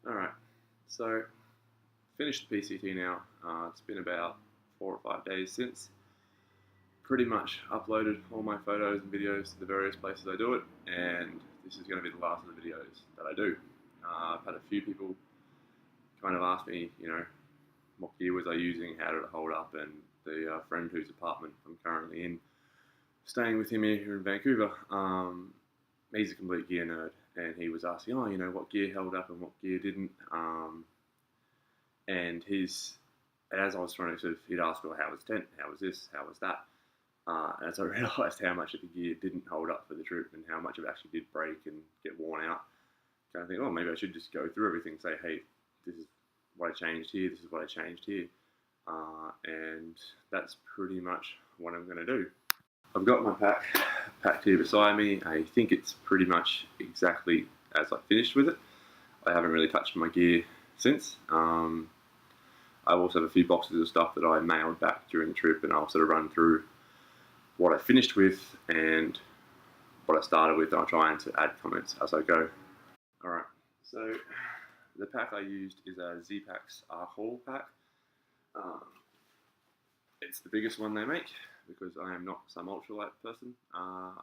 Alright, so finished the PCT now. It's been about 4 or 5 days since. Pretty much uploaded all my photos and videos to the various places I do it, and this is going to be the last of the videos that I do. I've had a few people kind of ask me, what gear was I using, how did it hold up, and the friend whose apartment I'm currently in, staying with him here in Vancouver, he's a complete gear nerd, and he was asking, what gear held up and what gear didn't, and as I was trying to he'd ask, well, how was tent, how was this, how was that, and as I realised how much of the gear didn't hold up for the trip and how much of it actually did break and get worn out, kind of think, maybe I should just go through everything and say, hey, this is what I changed here, this is what I changed here, and that's pretty much what I'm going to do. I've got my pack packed here beside me. I think it's pretty much exactly as I finished with it. I haven't really touched my gear since. I also have a few boxes of stuff that I mailed back during the trip, and I'll sort of run through what I finished with and what I started with, and I'll try and add comments as I go. Alright, so the pack I used is a Z-Pack's Haul pack. It's the biggest one they make because I am not some ultralight person,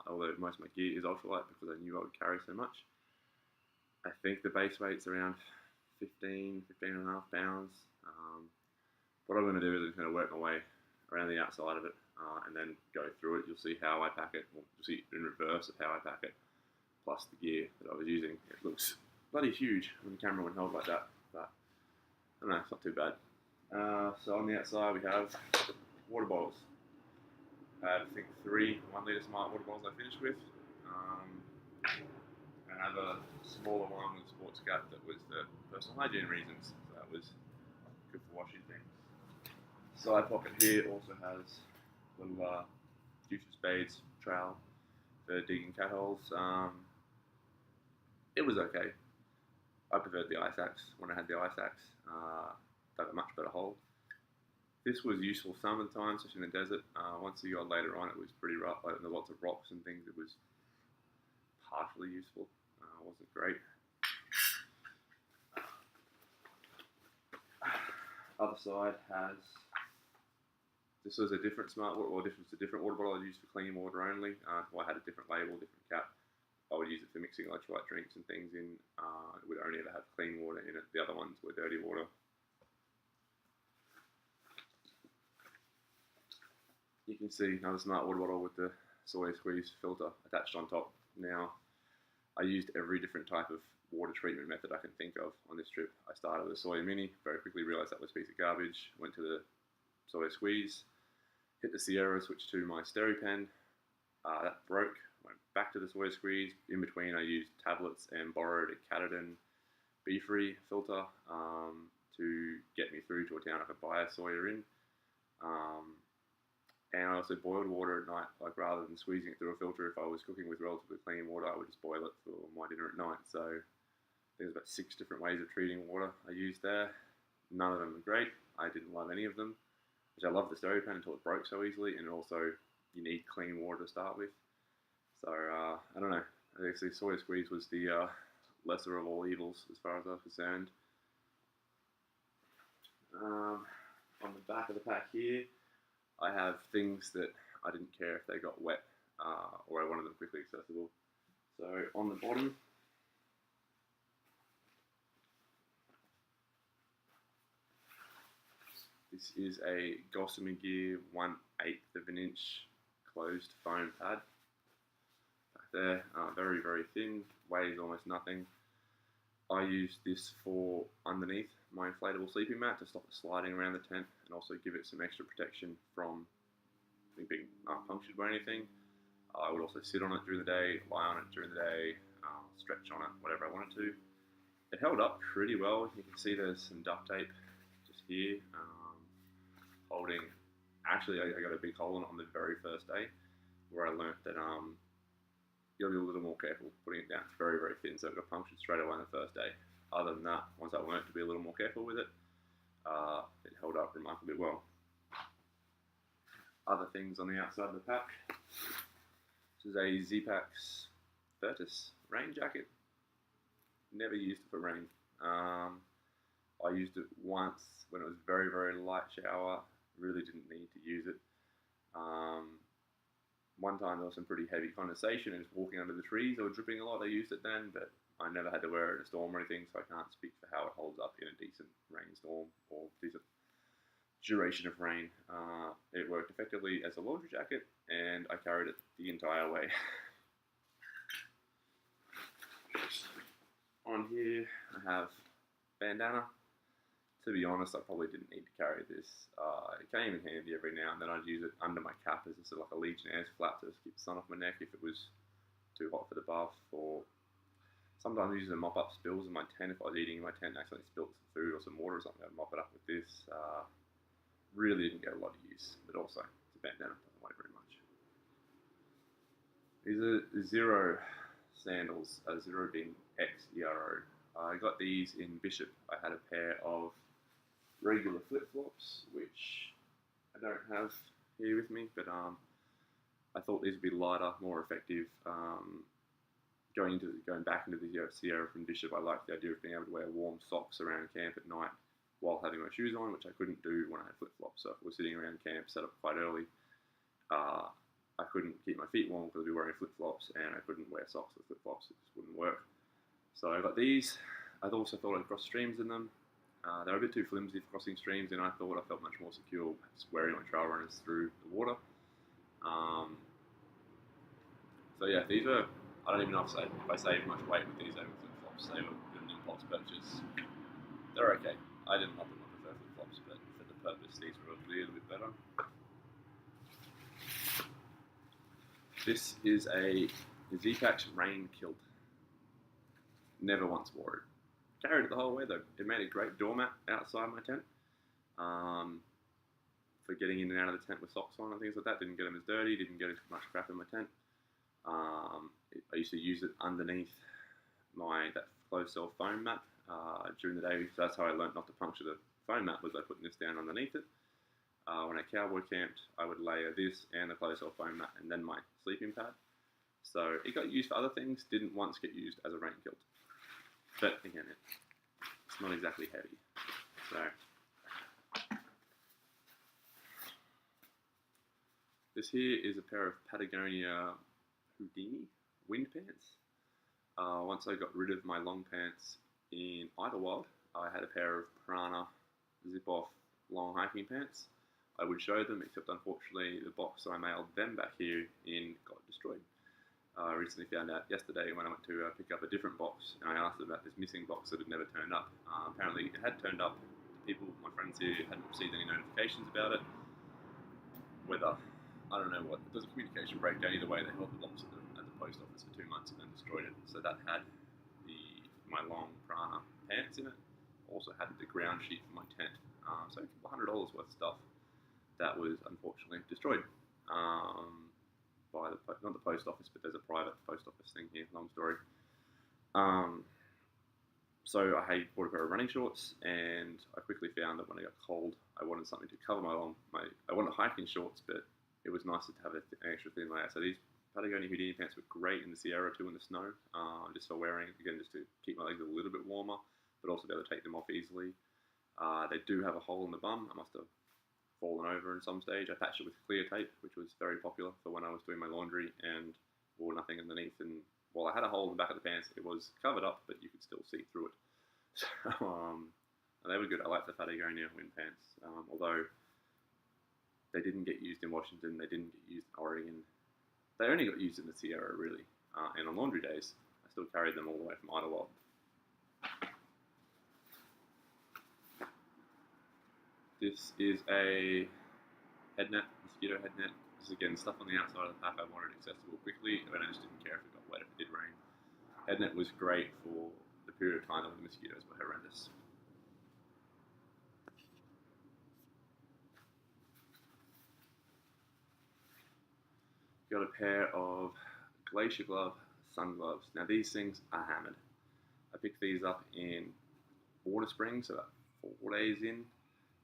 although most of my gear is ultralight because I knew I would carry so much. I think the base weight's around 15 and a half pounds. What I'm going to do is I'm going to work my way around the outside of it and then go through it. You'll see how I pack it. You'll see in reverse of how I pack it, plus the gear that I was using. It looks bloody huge on the camera when held like that, but I don't know, it's not too bad. So on the outside we have water bottles. I have, I think, 3 1-litre smart water bottles I finished with. Another smaller one with a sports cap that was the personal hygiene reasons. So that was good for washing things. Side pocket here also has a little juicer spades trowel for digging cat holes. It was okay. I preferred the ice axe when I had the ice axe. Dug a much better hole. This was useful some of the time, especially in the desert. Once you got later on, it was pretty rough. Like, there were lots of rocks and things. It was partially useful. Wasn't great. Other side has, this was a different smart water, or this was a different water bottle I used for clean water only. I had a different label, different cap. I would use it for mixing electrolyte drinks and things in. It would only ever have clean water in it. The other ones were dirty water. You can see another smart water bottle with the soy squeeze filter attached on top. Now, I used every different type of water treatment method I can think of on this trip. I started with a soy mini, very quickly realised that was a piece of garbage, went to the soy squeeze, hit the Sierra, switched to my SteriPen, that broke, went back to the soy squeeze. In between I used tablets and borrowed a Catadin Be-Free filter to get me through to a town I could buy a soya in. And I also boiled water at night, like rather than squeezing it through a filter. If I was cooking with relatively clean water, I would just boil it for my dinner at night. So there's about 6 different ways of treating water I used there. None of them are great. I didn't love any of them, which I loved the SteriPen until it broke so easily, and also you need clean water to start with. So I don't know. I guess the soy squeeze was the lesser of all evils as far as I was concerned. On the back of the pack here, I have things that I didn't care if they got wet or I wanted them quickly accessible. So on the bottom, this is a Gossamer Gear 1/8 of an inch closed foam pad. Back there, very, very thin, weighs almost nothing. I use this for underneath my inflatable sleeping mat to stop it sliding around the tent and also give it some extra protection from being punctured by anything. I would also sit on it during the day, lie on it during the day, stretch on it, whatever I wanted to. It held up pretty well. You can see there's some duct tape just here holding. Actually, I got a big hole in it on the very first day where I learnt that you gotta be a little more careful putting it down. It's very, very thin, so it got punctured straight away on the first day. Other than that, once I learnt to be a little more careful with it, it held up remarkably well. Other things on the outside of the pack. This is a Z-Pack's Virtus rain jacket. Never used it for rain. I used it once when it was very, very light shower. Really didn't need to use it. One time there was some pretty heavy condensation. It was walking under the trees. They were dripping a lot. I used it then, but I never had to wear it in a storm or anything, so I can't speak for how it holds up in a decent rainstorm or decent duration of rain. It worked effectively as a laundry jacket, and I carried it the entire way. On here, I have bandana. To be honest, I probably didn't need to carry this. It came in handy every now and then. I'd use it under my cap as a sort of like a Legionnaire's flap to just keep the sun off my neck if it was too hot for the bath. Or sometimes I use it to mop up spills in my tent. If I was eating in my tent and accidentally spilled some food or some water or something, I'd mop it up with this. Really didn't get a lot of use, but also it's a bandana, doesn't weigh very much. These are Zero sandals, Zero being X-E-R-O. I got these in Bishop. I had a pair of regular flip-flops, which I don't have here with me, but I thought these would be lighter, more effective. Going back into the Sierra from Bishop, I liked the idea of being able to wear warm socks around camp at night while having my shoes on, which I couldn't do when I had flip-flops. So if I was sitting around camp, set up quite early, I couldn't keep my feet warm because I'd be wearing flip-flops, and I couldn't wear socks with flip-flops. It just wouldn't work. So I got these. I also thought I'd cross streams in them. They were a bit too flimsy for crossing streams, and I thought I felt much more secure just wearing my trail runners through the water. So yeah, these are, I don't even know if I saved much weight with these over flip-flops. They were an impulse purchase. They're okay. I didn't love them. I prefer flip-flops, but for the purpose, these were a little bit better. This is a Z-Pax rain kilt. Never once wore it. Carried it the whole way though. It made a great doormat outside my tent. For getting in and out of the tent with socks on and things like that. Didn't get them as dirty, didn't get as much crap in my tent. I used to use it underneath that closed cell foam mat during the day. So that's how I learned not to puncture the foam mat, was by putting this down underneath it. When I cowboy camped, I would layer this and the closed cell foam mat and then my sleeping pad. So it got used for other things, didn't once get used as a rain kilt. But again, it's not exactly heavy. So this here is a pair of Patagonia Houdini wind pants. Once I got rid of my long pants in Idlewild, I had a pair of Piranha zip-off long hiking pants. I would show them, except unfortunately the box I mailed them back here in got destroyed. I recently found out yesterday when I went to pick up a different box, and I asked about this missing box that had never turned up. Apparently it had turned up. People, my friends here, hadn't received any notifications about it. Whether, I don't know what, there's a communication breakdown. Either way, they held the box at the post office for 2 months and then destroyed it. So that had my long Piranha pants in it. Also had the ground sheet for my tent. So $100 worth of stuff that was unfortunately destroyed. By not the post office, but there's a private post office thing here, long story. So I bought a pair of running shorts, and I quickly found that when I got cold, I wanted something to cover I wanted hiking shorts, but it was nicer to have an extra thin layer. So these Patagonia Houdini pants were great in the Sierra too, in the snow, just for wearing, again, just to keep my legs a little bit warmer, but also be able to take them off easily. They do have a hole in the bum. I must have fallen over in some stage. I patched it with clear tape, which was very popular for when I was doing my laundry and wore nothing underneath. And while I had a hole in the back of the pants, it was covered up, but you could still see through it. So they were good. I like the Patagonia wind pants, although they didn't get used in Washington. They didn't get used in Oregon. They only got used in the Sierra, really. And on laundry days, I still carried them all the way from Idlewild. This is a head net, mosquito head net. This is again stuff on the outside of the pack I wanted accessible quickly, and I just didn't care if it got wet if it did rain. Head net was great for the period of time that the mosquitoes were horrendous. Got a pair of Glacier Glove sun gloves. Now these things are hammered. I picked these up in Water Springs, about 4 days in.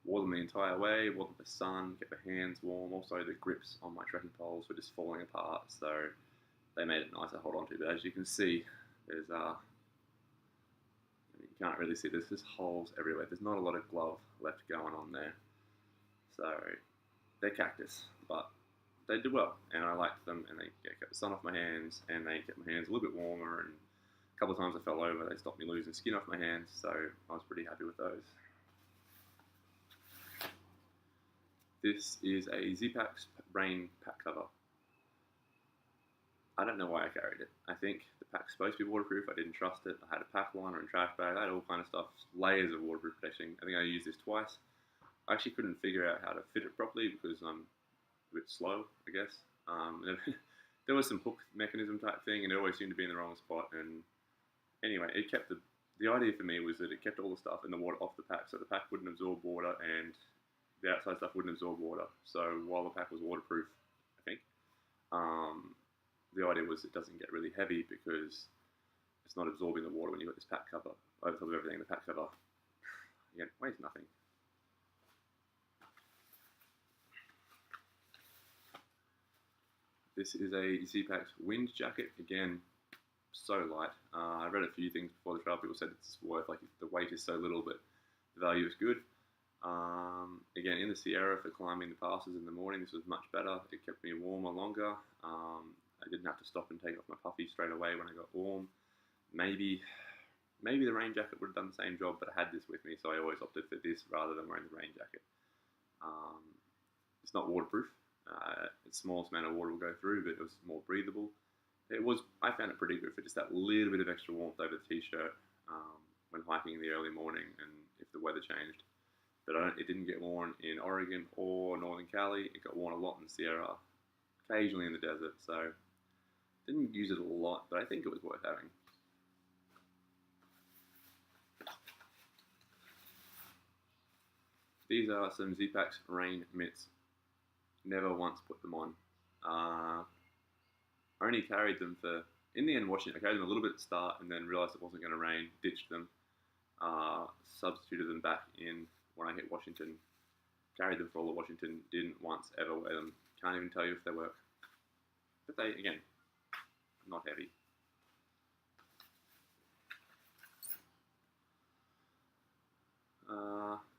Wore them the entire way, wore them for sun, kept the hands warm. Also, the grips on my trekking poles were just falling apart, so they made it nice to hold on to. But as you can see, there's you can't really see. There's just holes everywhere. There's not a lot of glove left going on there. So they're cactus, but they did well, and I liked them, and they kept the sun off my hands, and they kept my hands a little bit warmer, and a couple of times I fell over, they stopped me losing skin off my hands, so I was pretty happy with those. This is a Z-Pax rain pack cover. I don't know why I carried it. I think the pack's supposed to be waterproof. I didn't trust it. I had a pack liner and trash bag. I had all kind of stuff, layers of waterproof protection. I think I used this twice. I actually couldn't figure out how to fit it properly because I'm a bit slow, I guess. There was some hook mechanism type thing, and it always seemed to be in the wrong spot. And anyway, it kept the idea for me was that it kept all the stuff in the water off the pack, so the pack wouldn't absorb water and the outside stuff wouldn't absorb water. So while the pack was waterproof, I think, the idea was it doesn't get really heavy because it's not absorbing the water when you've got this pack cover over top of everything in the pack cover. Again, weighs nothing. This is a Z-Pax wind jacket. Again, so light. I read a few things before the trial. People said it's worth, like, the weight is so little, but the value is good. Again, in the Sierra for climbing the passes in the morning, this was much better. It kept me warmer longer. I didn't have to stop and take off my puffy straight away when I got warm. Maybe the rain jacket would have done the same job, but I had this with me, so I always opted for this rather than wearing the rain jacket. It's not waterproof. The smallest amount of water will go through, but it was more breathable. I found it pretty good for just that little bit of extra warmth over the t-shirt when hiking in the early morning and if the weather changed. But it didn't get worn in Oregon or Northern Cali. It got worn a lot in the Sierra, occasionally in the desert, so didn't use it a lot, but I think it was worth having. These are some Z-Pax rain mitts. Never once put them on. Only carried them for, in the end, Washington. I carried them a little bit at the start and then realised it wasn't going to rain, ditched them, substituted them back in when I hit Washington. Carried them for all of Washington, didn't once ever wear them. Can't even tell you if they work. But they, again, not heavy.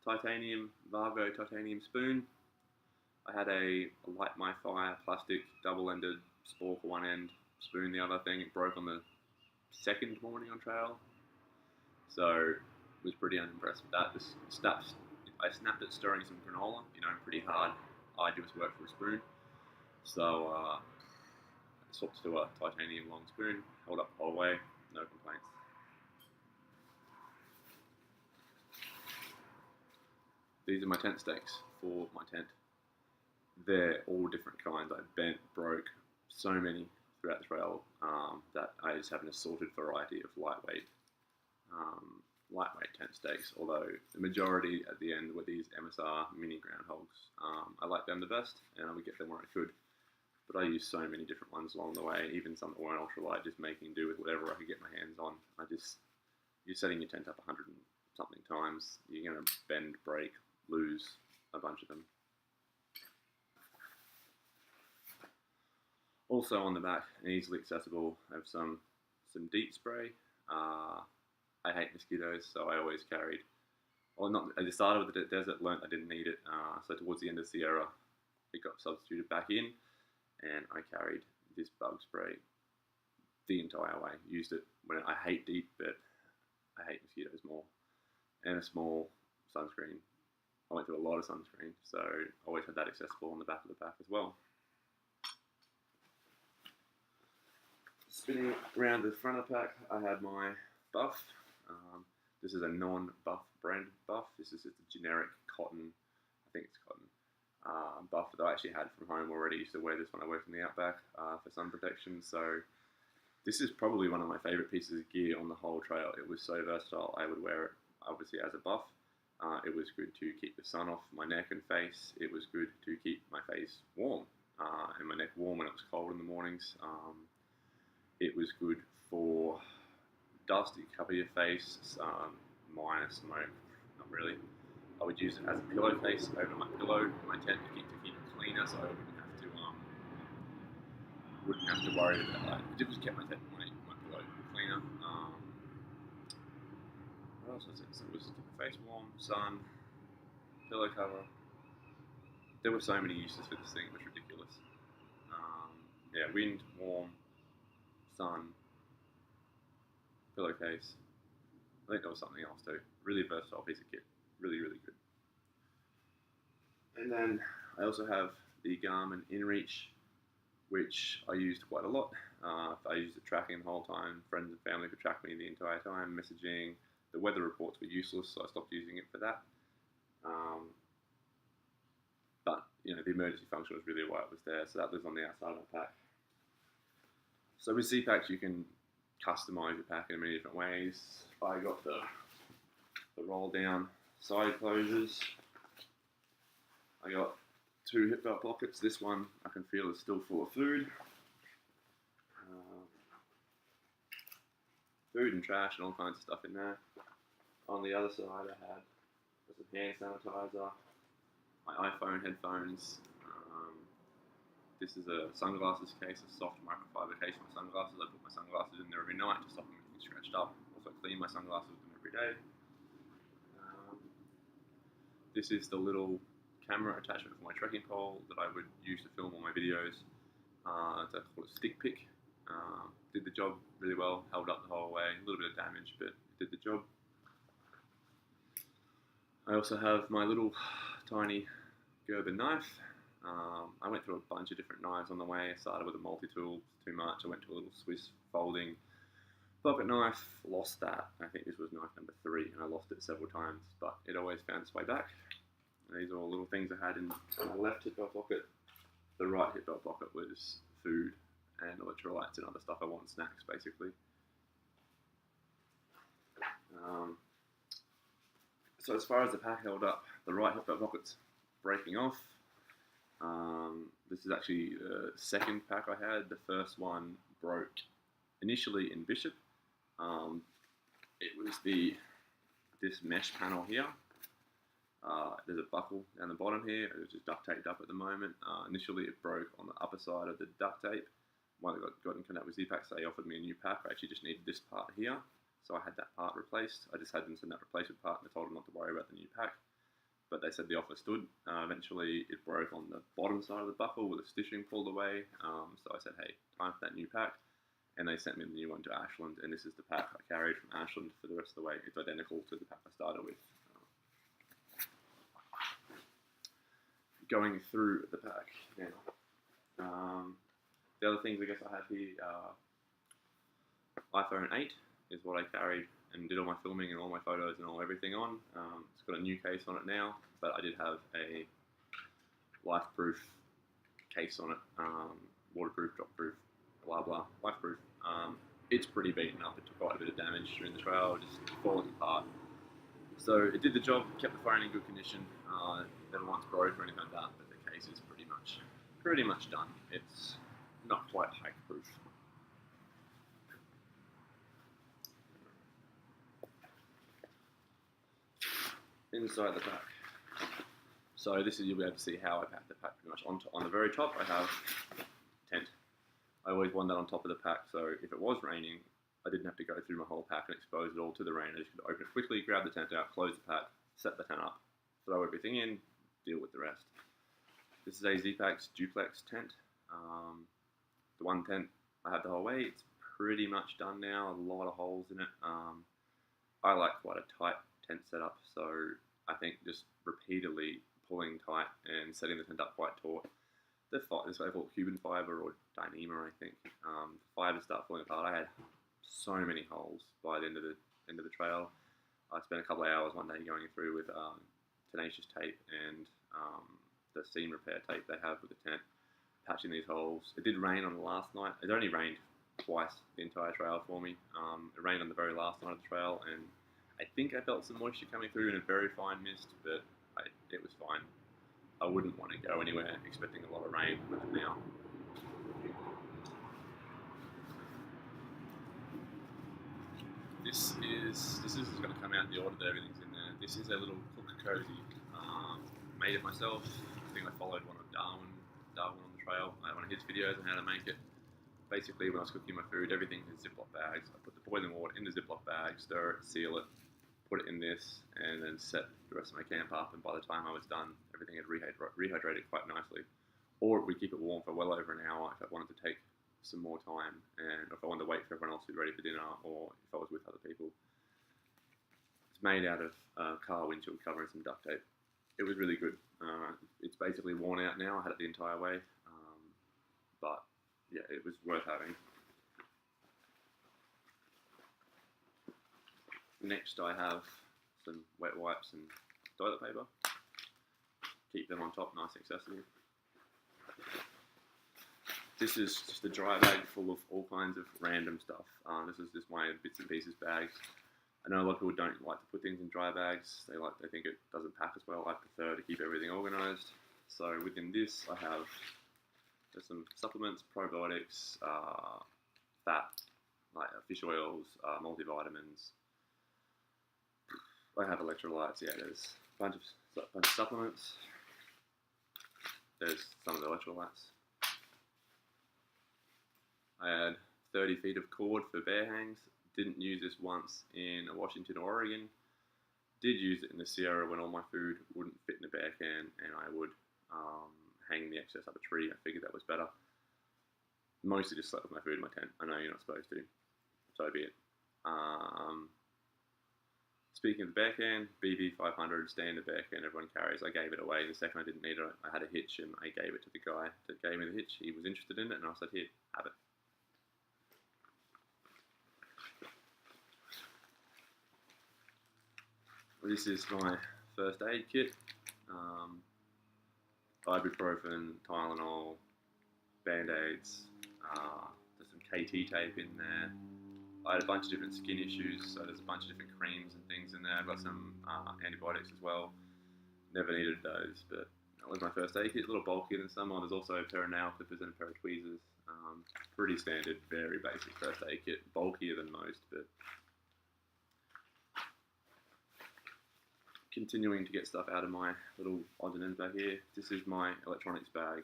Titanium, Vargo titanium spoon. I had a Light My Fire plastic double-ended spork one end, spoon the other thing. It broke on the second morning on trail, so was pretty unimpressed with that. I snapped it stirring some granola, pretty hard, arduous work for a spoon. So I swapped to a titanium long spoon, held up the whole way, no complaints. These are my tent stakes for my tent. They're all different kinds. I bent, broke, so many throughout the trail that I just have an assorted variety of lightweight tent stakes, although the majority at the end were these MSR mini groundhogs. I like them the best, and I would get them where I could, but I used so many different ones along the way, even some that weren't ultralight, just making do with whatever I could get my hands on. You're setting your tent up 100 and something times, you're going to bend, break, lose a bunch of them. Also on the back, and easily accessible, I have some DEET spray. I hate mosquitoes, so I always carried, at the start of the desert, learnt I didn't need it, so towards the end of Sierra, it got substituted back in, and I carried this bug spray the entire way. Used it when I hate DEET, but I hate mosquitoes more, and a small sunscreen. I went through a lot of sunscreen, so I always had that accessible on the back of the pack as well. Spinning around the front of the pack, I had my buff. This is a non-buff brand buff. This is a generic cotton, I think it's cotton, buff that I actually had from home already. Used to wear this when I worked in the outback for sun protection. So this is probably one of my favourite pieces of gear on the whole trail. It was so versatile. I would wear it obviously as a buff. It was good to keep the sun off my neck and face. It was good to keep my face warm and my neck warm when it was cold in the mornings. It was good for dust, you cover your face, minor smoke, not really. I would use it as a pillowcase over my pillow in my tent to keep it cleaner, so I wouldn't have to worry about that. It just kept my pillow cleaner. what else was it? So it was keep the face warm, sun, pillow cover. There were so many uses for this thing, it was ridiculous. Yeah, wind, warm, sun, pillowcase. I think there was something else too. Really versatile piece of kit. Really, really good. And then I also have the Garmin InReach, which I used quite a lot. I used it tracking the whole time. Friends and family could track me the entire time. Messaging. The weather reports were useless, so I stopped using it for that. But you know, the emergency function was really why it was there. So that lives on the outside of my pack. So with Z-Packs, you can customize your pack in many different ways. I got the roll down side closures. I got 2 hip belt pockets. This one I can feel is still full of food. Food and trash and all kinds of stuff in there. On the other side I had some hand sanitizer, my iPhone headphones. This is a sunglasses case, a soft microfiber case for my sunglasses. I put my sunglasses in there every night to stop them getting scratched up. Also clean my sunglasses with them every day. This is the little camera attachment for my trekking pole that I would use to film all my videos. It's called a stick pick. Did the job really well, held up the whole way. A little bit of damage, but it did the job. I also have my little tiny Gerber knife. I went through a bunch of different knives on the way. I started with a multi-tool, too much. I went to a little Swiss folding pocket knife, lost that. I think this was knife number 3, and I lost it several times, but it always found its way back. And these are all little things I had in my left hip belt pocket. The right hip belt pocket was food and electrolytes and other stuff I want, snacks basically. So as far as the pack held up, the right hip belt pocket's breaking off. This is actually the second pack I had. The first one broke initially in Bishop. It was this mesh panel here. There's a buckle down the bottom here. It was just duct taped up at the moment. Initially it broke on the upper side of the duct tape. When I got in contact with Z-Packs, they offered me a new pack. I actually just needed this part here. So I had that part replaced. I just had them send that replacement part, and I told them not to worry about the new pack. But they said the offer stood. Eventually it broke on the bottom side of the buckle with the stitching pulled away. So I said, hey, time for that new pack. And they sent me the new one to Ashland, and this is the pack I carried from Ashland for the rest of the way. It's identical to the pack I started with. Going through the pack now. The other things I guess I have here, iPhone 8 is what I carried and did all my filming and all my photos and all everything on. It's got a new case on it now, but I did have a life-proof case on it, waterproof, drop-proof, blah blah, life-proof. It's pretty beaten up. It took quite a bit of damage during the trail, just falling apart. So it did the job, kept the phone in good condition. Never once broke or anything like that, but the case is pretty much done. It's not quite hike-proof. Inside the pack. So this is, you'll be able to see how I pack the pack pretty much. On the very top I have tent. I always want that on top of the pack, so if it was raining, I didn't have to go through my whole pack and expose it all to the rain. I just could open it quickly, grab the tent out, close the pack, set the tent up, throw everything in, deal with the rest. This is a Z-Packs duplex tent. The one tent I had the whole way, it's pretty much done now, a lot of holes in it. I like quite a tight tent setup, so I think just repeatedly pulling tight and setting the tent up quite taut. This way called Cuban fiber or Dyneema, I think. Fibers start falling apart. I had so many holes by the end of the trail. I spent a couple of hours one day going through with tenacious tape and the seam repair tape they have with the tent, patching these holes. It did rain on the last night. It only rained twice the entire trail for me. It rained on the very last night of the trail, and I think I felt some moisture coming through in a very fine mist, but it was fine. I wouldn't want to go anywhere expecting a lot of rain with it now. This is going to come out in the order that everything's in there. This is a little cook cozy. Made it myself. I think I followed one of Darwin on the trail. One of his videos on how to make it. Basically, when I was cooking my food, everything in Ziploc bags. I put the boiling water in the Ziploc bag, stir it, seal it, put it in this, and then set the rest of my camp up. And by the time I was done, everything had rehydrated quite nicely. Or we keep it warm for well over an hour if I wanted to take some more time, and if I wanted to wait for everyone else to be ready for dinner, or if I was with other people. It's made out of car windshield cover and some duct tape. It was really good. It's basically worn out now. I had it the entire way, but yeah, it was worth having. Next, I have some wet wipes and toilet paper. Keep them on top, nice and accessible. This is just a dry bag full of all kinds of random stuff. This is just my bits and pieces bags. I know a lot of people don't like to put things in dry bags. They think it doesn't pack as well. I prefer to keep everything organised. So within this, I have there's some supplements, probiotics, fat, like fish oils, multivitamins. I have electrolytes. Yeah, there's a bunch of supplements. There's some of the electrolytes. I had 30 feet of cord for bear hangs. Didn't use this once in Washington, Oregon. Did use it in the Sierra when all my food wouldn't fit in the bear can, and I would hang the excess up a tree. I figured that was better. Mostly just slept with my food in my tent. I know you're not supposed to, so be it. Speaking of the bear can, BB 500 standard bear can everyone carries. I gave it away the second I didn't need it. I had a hitch and I gave it to the guy that gave me the hitch. He was interested in it, and I said, "Here, have it." This is my first aid kit. Ibuprofen, Tylenol, Band-Aids, there's some KT tape in there. I had a bunch of different skin issues, so there's a bunch of different creams and things in there. I've got some antibiotics as well. Never needed those, but that was my first aid kit. A little bulkier than some. There's also a pair of nail clippers and a pair of tweezers. Pretty standard, very basic first aid kit. Bulkier than most, but continuing to get stuff out of my little odds and ends back here. This is my electronics bag.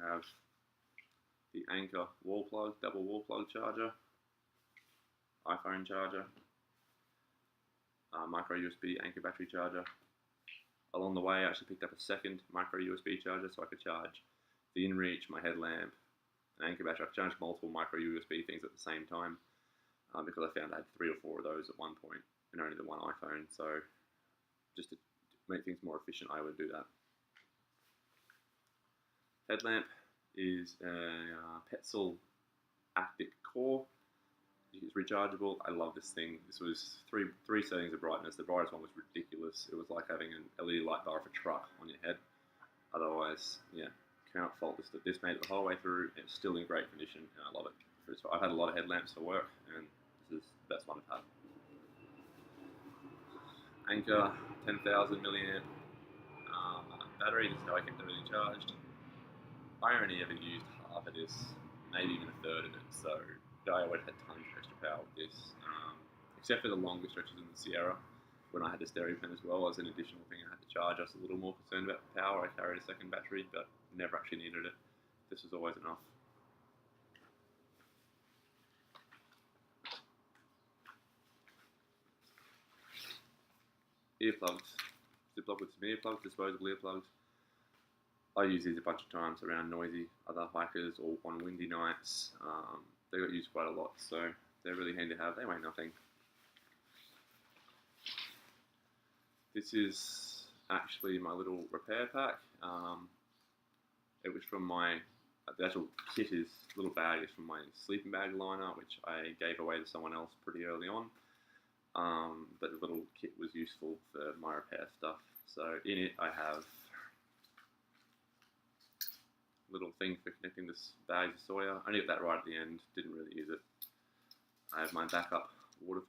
I have the Anker wall plug, double wall plug charger, iPhone charger, micro USB Anker battery charger. Along the way, I actually picked up a second micro USB charger so I could charge the InReach, my headlamp, an Anker battery. I could charge multiple micro USB things at the same time. Because I found I had 3 or 4 of those at one point and only the one iPhone, so just to make things more efficient, I would do that. Headlamp is a Petzl Actic Core. It's rechargeable. I love this thing. This was three settings of brightness. The brightest one was ridiculous. It was like having an LED light bar of a truck on your head. Otherwise, yeah, cannot fault this. This made it the whole way through. It's still in great condition, and I love it. I've had a lot of headlamps for work, and this is the best one I've had. Anker 10,000 milliamp battery. This is how I kept everything charged. I only ever used half of this, maybe even a third of it, so I always had tons of extra power with this. Except for the longer stretches in the Sierra, when I had the stereo pen as well as an additional thing I had to charge. I was a little more concerned about the power. I carried a second battery, but never actually needed it. This was always enough. Earplugs. Ziploc with some earplugs, disposable earplugs. I use these a bunch of times around noisy other hikers or on windy nights. They got used quite a lot, so they're really handy to have. They weigh nothing. This is actually my little repair pack. It was from the actual kit little bag is from my sleeping bag liner, which I gave away to someone else pretty early on. But the little kit was useful for my repair stuff. So in it I have a little thing for connecting this bag to Sawyer. I only got that right at the end, didn't really use it. I have my backup water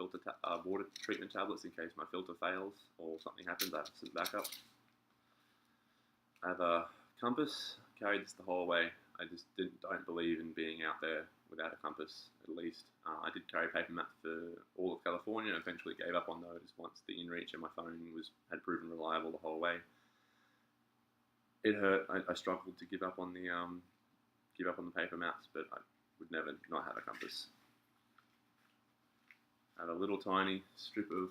treatment tablets in case my filter fails or something happens. I have some backup. I have a compass. Carried this the whole way. I just don't believe in being out there without a compass, at least. I did carry paper maps for all of California and eventually gave up on those once the InReach and my phone had proven reliable the whole way. It hurt. I struggled to give up on the paper maps, but I would never not have a compass. I have a little tiny strip of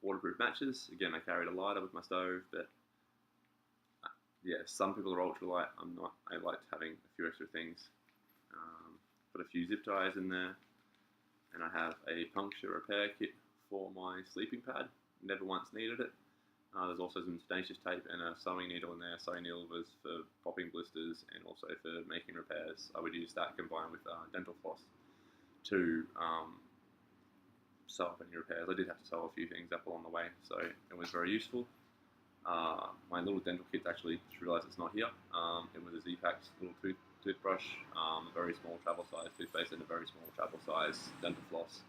waterproof matches. Again, I carried a lighter with my stove, but yeah, some people are ultralight. I'm not. I liked having a few extra things. Put a few zip ties in there, and I have a puncture repair kit for my sleeping pad. Never once needed it. There's also some tenacious tape and a sewing needle in there. Sewing needle was for popping blisters and also for making repairs. I would use that combined with dental floss to sew up any repairs. I did have to sew a few things up along the way, so it was very useful. My little dental kit, actually, just realised it's not here. It was a Z-Pack's little toothbrush, a very small travel size toothpaste, and a very small travel size dental floss.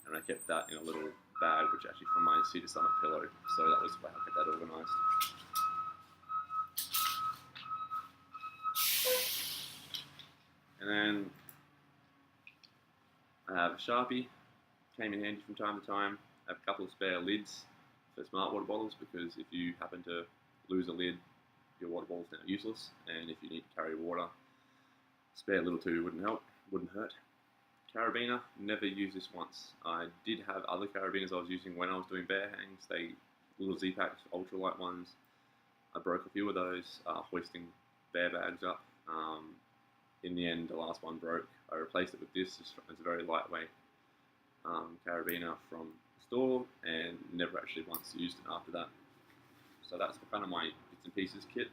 And I kept that in a little bag, which actually from my Cedar Summit pillow. So that was how I kept that organised. And then I have a Sharpie. Came in handy from time to time. I have a couple of spare lids for smart water bottles, because if you happen to lose a lid, your water bottle's now useless, and if you need to carry water, spare little tube wouldn't hurt. Carabiner, never used this once. I did have other carabiners I was using when I was doing bear hangs. They little Z-Packs, ultralight ones. I broke a few of those hoisting bear bags up. In the end, the last one broke. I replaced it with this. It's a very lightweight carabiner from the store, and never actually once used it after that. So that's kind of my bits and pieces kit.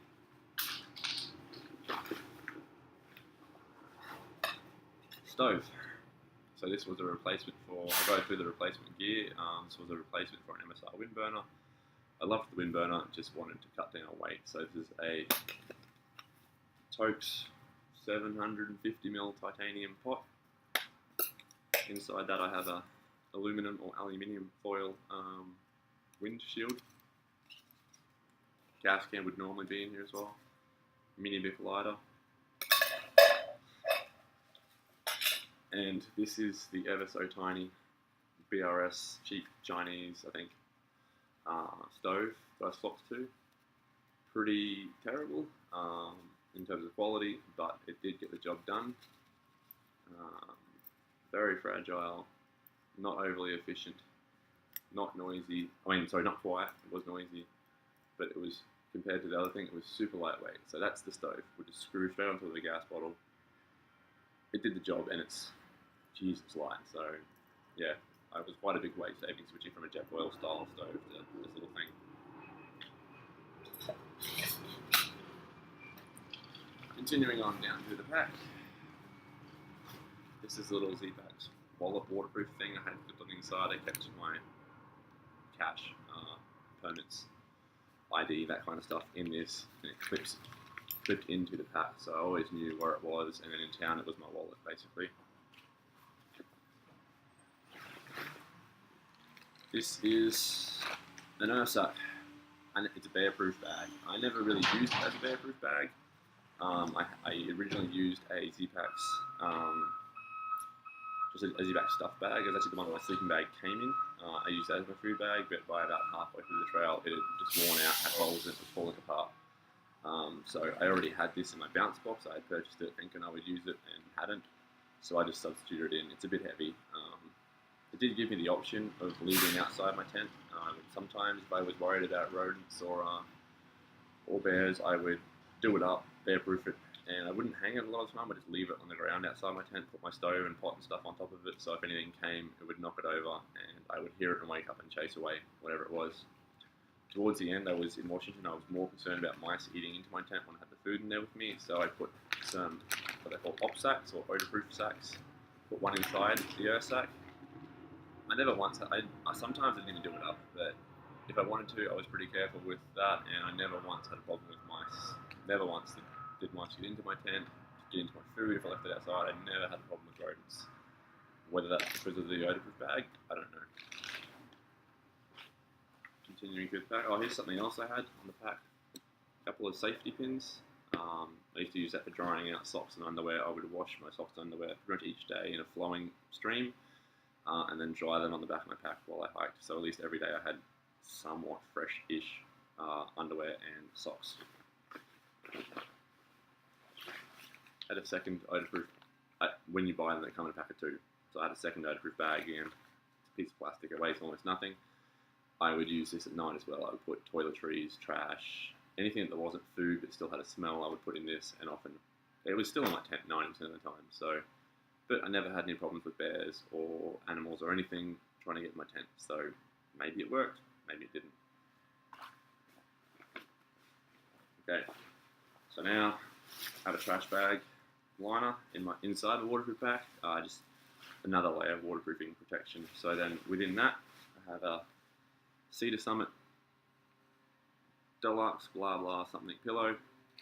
Stove. So this was a replacement for, I'll go through the replacement gear. This was a replacement for an MSR wind burner. I loved the wind burner, just wanted to cut down weight. So this is a Toaks 750ml titanium pot. Inside that I have a aluminum or aluminium foil wind shield. Gas can would normally be in here as well. Mini Bic lighter. And this is the ever so tiny BRS cheap Chinese, I think, stove that I swapped to. Pretty terrible in terms of quality, but it did get the job done. Very fragile, not overly efficient, not noisy. Not quiet. It was noisy, but it was, compared to the other thing, it was super lightweight. So that's the stove. We just screw straight onto the gas bottle. It did the job, and it's Jesus light. So yeah, it was quite a big weight saving switching from a jet oil style stove to this little thing. Continuing on down through the pack. This is a little Z-Pack's wallet waterproof thing I had clipped on the inside. I kept my cash, permits, ID, that kind of stuff in this, and it clipped into the pack, so I always knew where it was, and then in town it was my wallet basically. This is an Ursack, and it's a bear-proof bag. I never really used it as a bear-proof bag. I originally used a Z-Pack's, just a Z-Pack stuff bag. It was actually the one my sleeping bag came in. I used that as my food bag, but by about halfway through the trail, it had just worn out, had holes in it, was falling apart. So I already had this in my bounce box. I had purchased it thinking I would use it and hadn't, so I just substituted it in. It's a bit heavy. It did give me the option of leaving outside my tent. Sometimes if I was worried about rodents or bears, I would do it up, bear-proof it, and I wouldn't hang it a lot of the time. I'd just leave it on the ground outside my tent, put my stove and pot and stuff on top of it, so if anything came, it would knock it over, and I would hear it and wake up and chase away whatever it was. Towards the end, I was in Washington. I was more concerned about mice eating into my tent when I had the food in there with me, so I put some what they call op sacks or odor-proof sacks. Put one inside the Ursack. I never once. Sometimes I didn't even do it up, but if I wanted to, I was pretty careful with that, and I never once had a problem with mice. Never once did mice get into my tent, get into my food if I left it outside. I never had a problem with rodents. Whether that's because of the odor-proof bag, I don't know. Continuing through the pack. Oh, here's something else I had on the pack. A couple of safety pins. I used to use that for drying out socks and underwear. I would wash my socks and underwear pretty much each day in a flowing stream, and then dry them on the back of my pack while I hiked. So at least every day I had somewhat fresh-ish underwear and socks. I had a second odor-proof. When you buy them, they come in a pack of two. So I had a second odor-proof bag again. piece of plastic. It weighs almost nothing. I would use this at night as well. I would put toiletries, trash, anything that wasn't food but still had a smell, I would put in this, and often it was still in my tent 90% of the time. So, but I never had any problems with bears or animals or anything trying to get in my tent. So maybe it worked, maybe it didn't. Okay, so now I have a trash bag liner inside the waterproof bag. Just another layer of waterproofing protection. So then within that, I have a Cedar Summit Deluxe blah blah something pillow.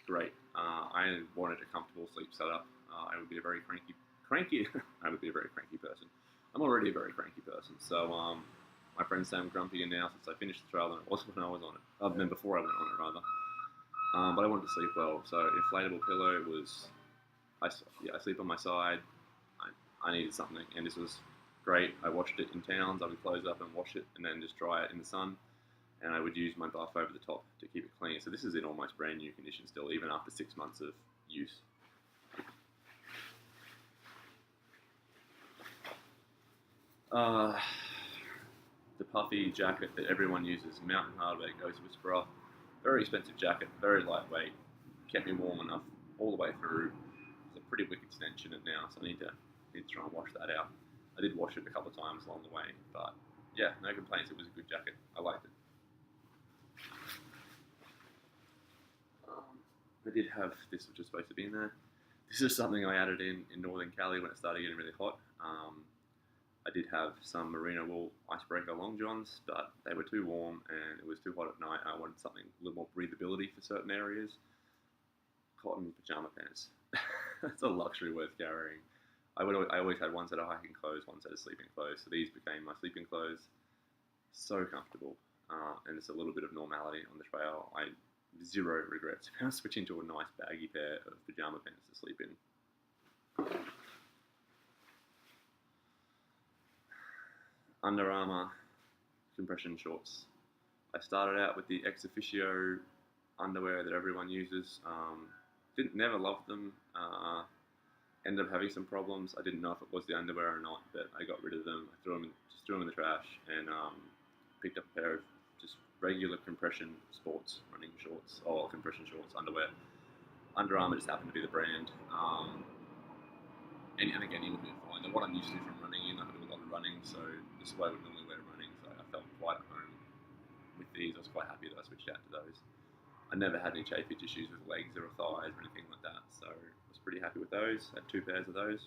Great. I wanted a comfortable sleep setup. I would be a very cranky. I would be a very cranky person. I'm already a very cranky person. So my friends say I'm grumpier now since I finished the trail than it was when I was on it. Than before I went on it rather. But I wanted to sleep well. So inflatable pillow was. I sleep on my side. I needed something, and this was great. I washed it in towns. I would close it up and wash it, and then just dry it in the sun. And I would use my buff over the top to keep it clean. So this is in almost brand new condition still, even after 6 months of use. The puffy jacket that everyone uses, Mountain Hardware Ghost Whisperer. Very expensive jacket, very lightweight, kept me warm enough all the way through. It's a pretty wicked stench in it now, so I need to try and wash that out. I did wash it a couple of times along the way, but yeah, no complaints. It was a good jacket. I liked it. I did have this, which was supposed to be in there. This is something I added in Northern Cali when it started getting really hot. I did have some merino wool icebreaker long johns, but they were too warm and it was too hot at night. I wanted something a little more breathability for certain areas. Cotton pajama pants. That's a luxury worth carrying. I always had one set of hiking clothes, one set of sleeping clothes. So these became my sleeping clothes. So comfortable, and it's a little bit of normality on the trail. Zero regrets about switching to a nice baggy pair of pajama pants to sleep in. Under Armour compression shorts. I started out with the ex officio underwear that everyone uses. Never loved them. Ended up having some problems. I didn't know if it was the underwear or not, but I got rid of them. I threw them in the trash and picked up a pair of just regular compression sports running shorts, or compression shorts underwear. Under Armour just happened to be the brand. And again, you would be fine. They're what I'm used to from running in. I do a lot of running, so this is what I would normally wear running. So I felt quite at home with these. I was quite happy that I switched out to those. I never had any chafage issues with legs or thighs or anything like that, so I was pretty happy with those. I had 2 pairs of those.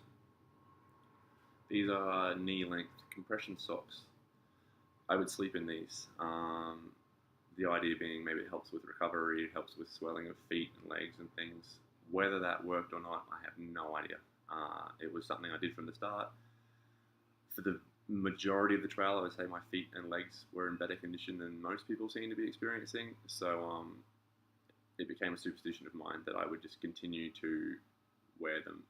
These are knee-length compression socks. I would sleep in these. The idea being maybe it helps with recovery, it helps with swelling of feet and legs and things. Whether that worked or not, I have no idea. It was something I did from the start. For the majority of the trail, I would say my feet and legs were in better condition than most people seem to be experiencing. So it became a superstition of mine that I would just continue to wear them.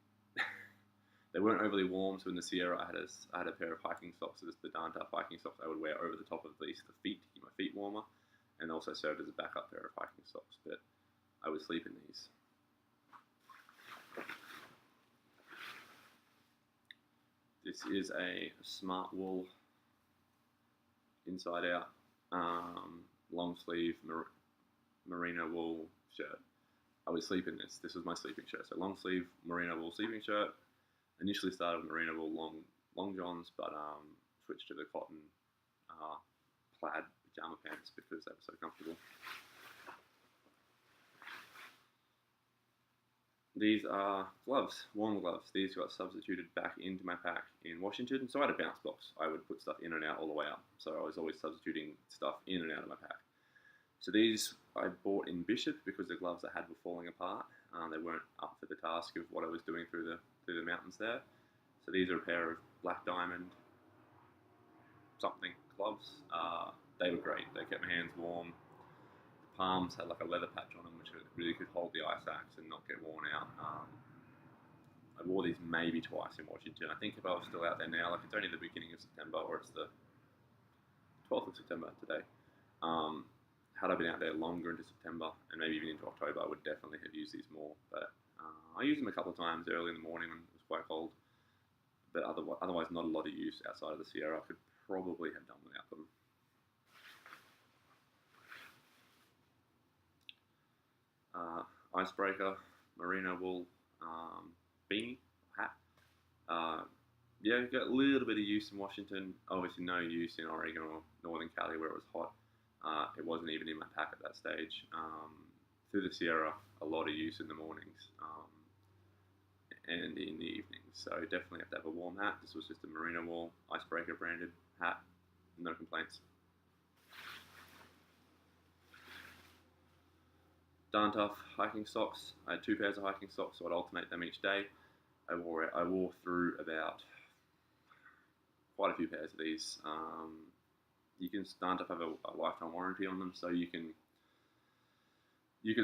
They weren't overly warm, so in the Sierra I had a pair of hiking socks, the darn tough hiking socks I would wear over the top of the feet to keep my feet warmer, and also served as a backup pair of hiking socks, but I would sleep in these. This is a smart wool inside out long sleeve merino wool shirt. I would sleep in this. This was my sleeping shirt. So long sleeve merino wool sleeping shirt. Initially started with merino wool long johns, but switched to the cotton plaid pajama pants because they were so comfortable. These are gloves, warm gloves. These got substituted back into my pack in Washington. So I had a bounce box. I would put stuff in and out all the way up. So I was always substituting stuff in and out of my pack. So these I bought in Bishop because the gloves I had were falling apart. They weren't up for the task of what I was doing through the mountains there. So these are a pair of black diamond something gloves. They were great. They kept my hands warm. The palms had like a leather patch on them, which really could hold the ice axe and not get worn out. I wore these maybe twice in Washington. I think if I was still out there now, like it's only the beginning of September, or it's the 12th of September today. Had I been out there longer into September and maybe even into October, I would definitely have used these more. But I used them a couple of times early in the morning when it was quite cold. But otherwise not a lot of use outside of the Sierra. I could probably have done without them. Icebreaker, merino wool, beanie, hat. Yeah, got a little bit of use in Washington. Obviously, no use in Oregon or Northern Cali where it was hot. It wasn't even in my pack at that stage. Through the Sierra, a lot of use in the mornings and in the evenings. So definitely have to have a warm hat. This was just a merino wool Icebreaker branded hat. No complaints. Darn tough hiking socks. I had 2 pairs of hiking socks, so I'd alternate them each day. I wore through about quite a few pairs of these. You can Darn tough have a lifetime warranty on them, so you can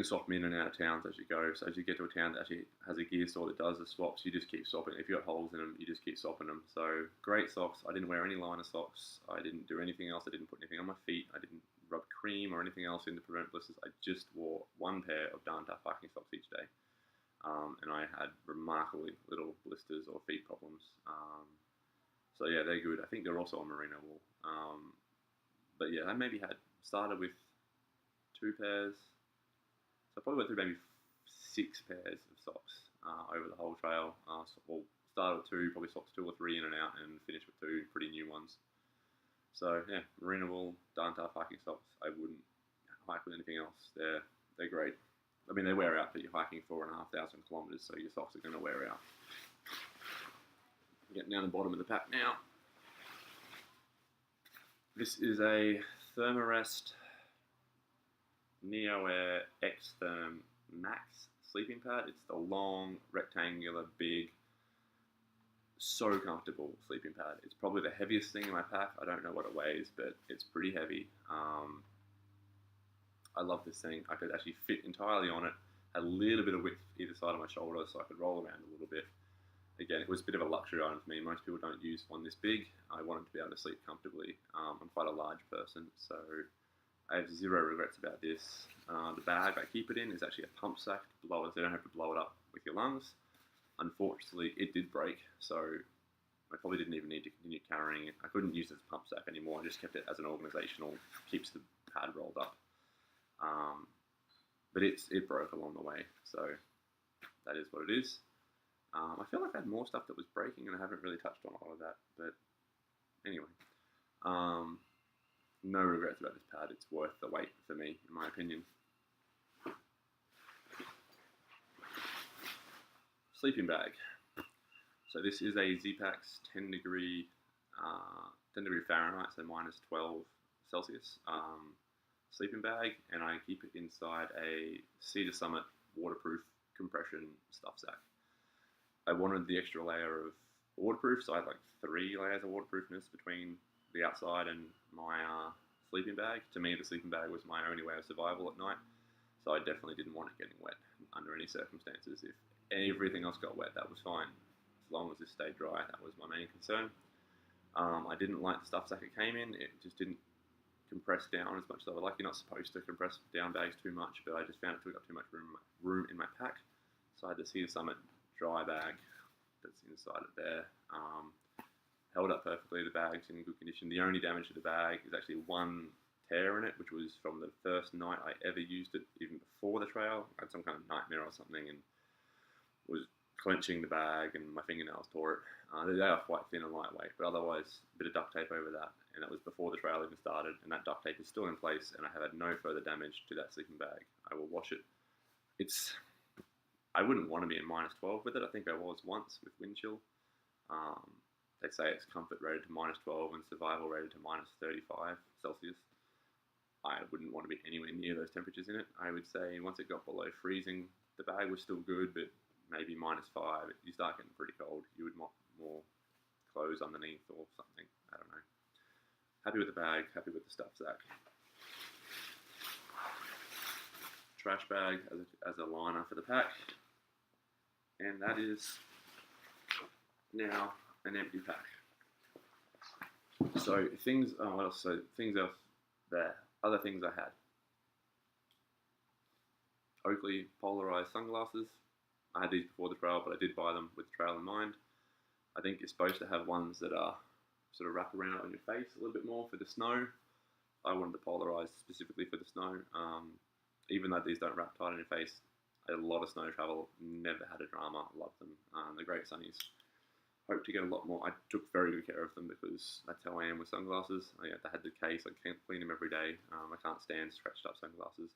swap them in and out of towns as you go. So as you get to a town that actually has a gear store that does the swaps, you just keep swapping. If you've got holes in them, you just keep swapping them. So great socks. I didn't wear any liner socks. I didn't do anything else. I didn't put anything on my feet. I didn't rub cream or anything else in to prevent blisters. I just wore 1 pair of Darn tough hiking socks each day. And I had remarkably little blisters or feet problems. So yeah, they're good. I think they're also on merino wool. But yeah, I maybe started with 2 pairs. So I probably went through maybe 6 pairs of socks over the whole trail. Started with 2, probably socks 2 or 3 in and out, and finished with 2 pretty new ones. So yeah, merino wool, Darn tough hiking socks. I wouldn't hike with anything else. They're great. I mean, they wear out, but you're hiking 4,500 kilometers, so your socks are going to wear out. Getting down the bottom of the pack now. This is a Thermarest Neo Air X Therm Max sleeping pad. It's the long, rectangular, big, so comfortable sleeping pad. It's probably the heaviest thing in my pack. I don't know what it weighs, but it's pretty heavy. I love this thing. I could actually fit entirely on it. Had a little bit of width either side of my shoulder, so I could roll around a little bit. Again, it was a bit of a luxury item for me. Most people don't use one this big. I wanted to be able to sleep comfortably. I'm quite a large person, so I have 0 regrets about this. The bag I keep it in is actually a pump sack to blow it, so you don't have to blow it up with your lungs. Unfortunately, it did break, so I probably didn't even need to continue carrying it. I couldn't use it as a pump sack anymore. I just kept it as an organisational, keeps the pad rolled up. But it broke along the way, so that is what it is. I feel like I had more stuff that was breaking, and I haven't really touched on all of that. But anyway, no regrets about this pad. It's worth the wait for me, in my opinion. Sleeping bag. So this is a Z-Pax 10 degree Fahrenheit, so minus 12 Celsius sleeping bag, and I keep it inside a Cedar Summit waterproof compression stuff sack. I wanted the extra layer of waterproof, so I had like 3 layers of waterproofness between the outside and my sleeping bag. To me, the sleeping bag was my only way of survival at night, so I definitely didn't want it getting wet under any circumstances. If everything else got wet, that was fine. As long as it stayed dry, that was my main concern. I didn't like the stuff sack it came in. It just didn't compress down as much as I would like. You're not supposed to compress down bags too much, but I just found it took up too much room in my pack. So I had the Cedar Summit dry bag that's inside it there. Held up perfectly. The bag's in good condition. The only damage to the bag is actually 1 tear in it, which was from the first night I ever used it, even before the trail. I had some kind of nightmare or something and was clenching the bag and my fingernails tore it. They are quite thin and lightweight, but otherwise a bit of duct tape over that, and that was before the trail even started, and that duct tape is still in place, and I have had no further damage to that sleeping bag. I will wash it. I wouldn't want to be in minus 12 with it. I think I was once with wind chill. They say it's comfort rated to minus 12 and survival rated to minus 35 Celsius. I wouldn't want to be anywhere near those temperatures in it. I would say once it got below freezing, the bag was still good, but maybe minus 5, you start getting pretty cold. You would want more clothes underneath or something. I don't know. Happy with the bag, happy with the stuff sack. Trash bag as a liner for the pack. And that is now an empty pack. So things else there. Other things I had. Oakley polarized sunglasses. I had these before the trail, but I did buy them with the trail in mind. I think you're supposed to have ones that are sort of wrap around on your face a little bit more for the snow. I wanted to polarize specifically for the snow. Even though these don't wrap tight on your face, a lot of snow travel, never had a drama, love them. They're great sunnies. Hope to get a lot more. I took very good care of them because that's how I am with sunglasses. I had the case, I can't clean them every day. I can't stand stretched up sunglasses.